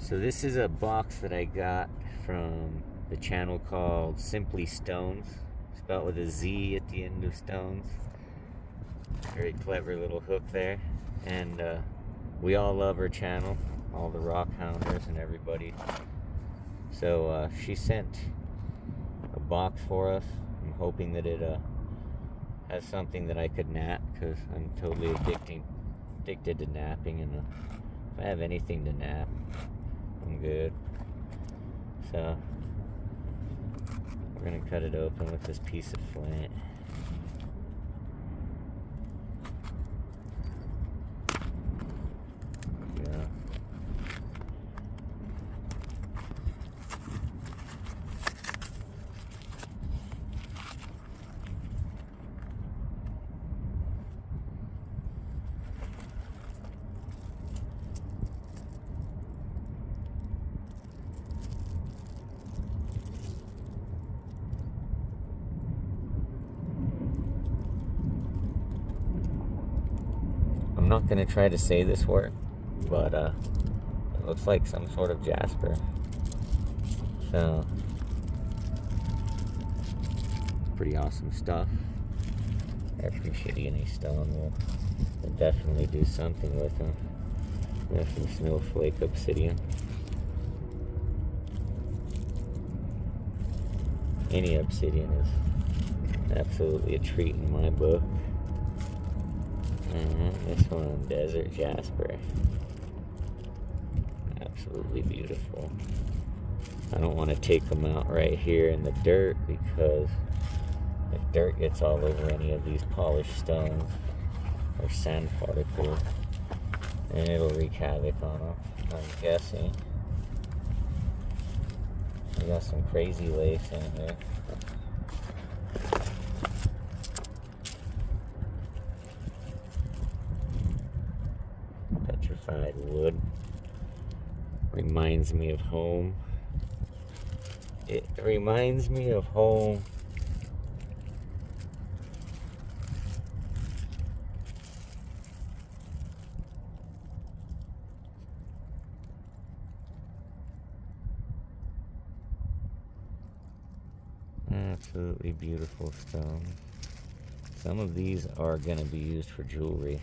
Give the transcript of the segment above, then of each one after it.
So this is a box that I got from the channel called SimplyStonez, spelled with a Z at the end of stones. Very clever little hook there. And we all love her channel, all the rock hounders and everybody. So she sent a box for us. I'm hoping that it has something that I could nap, because I'm totally addicted to napping, and if I have anything to nap, I'm good. So we're gonna cut it open with this piece of flint. Yeah. I'm not gonna try to say this word, but it looks like some sort of jasper. So pretty awesome stuff. Every shitty stone will definitely do something with them. There's some snowflake obsidian. Any obsidian is absolutely a treat in my book. This one, desert jasper. Absolutely beautiful. I don't want to take them out right here in the dirt, because if dirt gets all over any of these polished stones or sand particles, then it'll wreak havoc on them, I'm guessing. We got some crazy lace in here. Petrified wood. Reminds me of home. It reminds me of home. Absolutely beautiful stones. Some of these are going to be used for jewelry.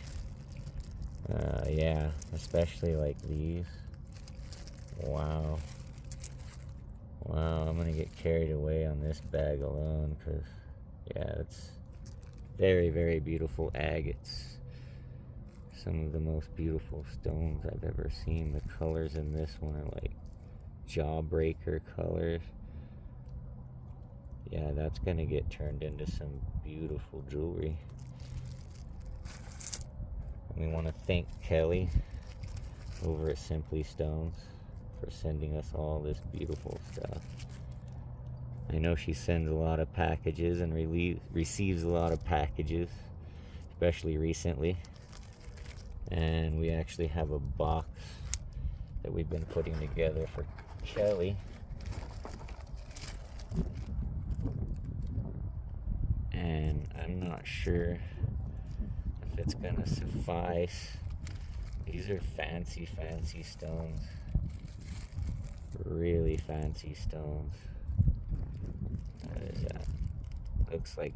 Yeah, especially like these. Wow. Wow, I'm going to get carried away on this bag alone, because, yeah, it's very, very beautiful agates. Some of the most beautiful stones I've ever seen. The colors in this one are like jawbreaker colors. Yeah, that's going to get turned into some beautiful jewelry. We want to thank Kelly over at SimplyStonez for sending us all this beautiful stuff. I know she sends a lot of packages and receives a lot of packages, especially recently. And we actually have a box that we've been putting together for Kelly. And I'm not sure if it's gonna suffice. These are fancy, fancy stones. Really fancy stones. What is that? Looks like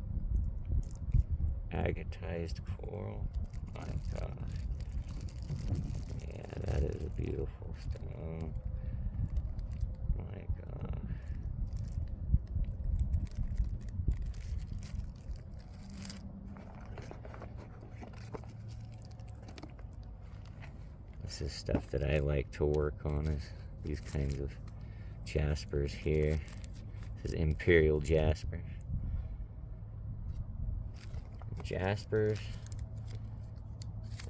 agatized coral. My gosh. Yeah, that is a beautiful stone. My gosh. This is stuff that I like to work on, is these kinds of jaspers here. This is imperial jasper. Jaspers,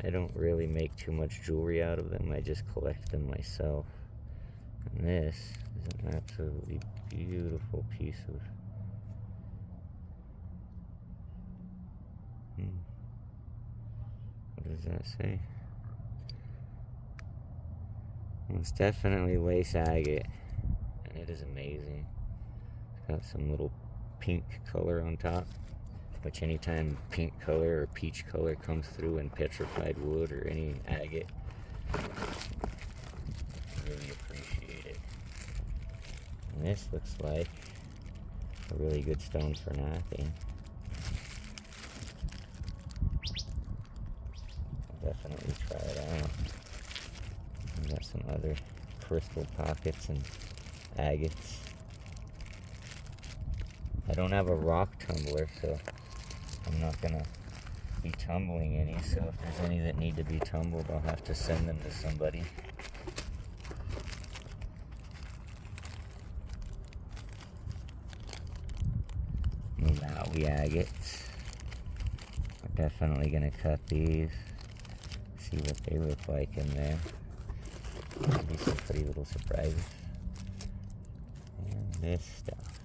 I don't really make too much jewelry out of them. I just collect them myself. And this is an absolutely beautiful piece of what does that say? Well, it's definitely lace agate, and it is amazing. It's got some little pink color on top, which anytime pink color or peach color comes through in petrified wood or any agate, really appreciate. This looks like a really good stone for knocking. I'll definitely try it out. We got some other crystal pockets and agates. I don't have a rock tumbler, so I'm not gonna be tumbling any. So if there's any that need to be tumbled, I'll have to send them to somebody. Malawi agates. We're definitely gonna cut these. See what they look like in there. There'll be some pretty little surprises. And this stuff.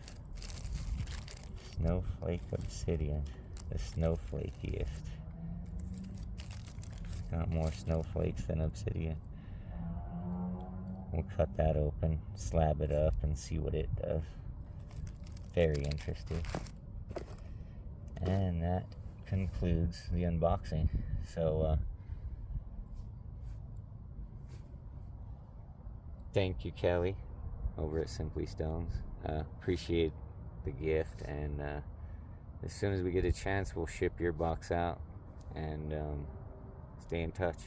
Snowflake obsidian. The snowflakiest. Got more snowflakes than obsidian. We'll cut that open, slab it up, and see what it does. Very interesting. And that concludes the unboxing. So, thank you, Kelly, over at SimplyStonez. Appreciate the gift, and as soon as we get a chance, we'll ship your box out, and stay in touch.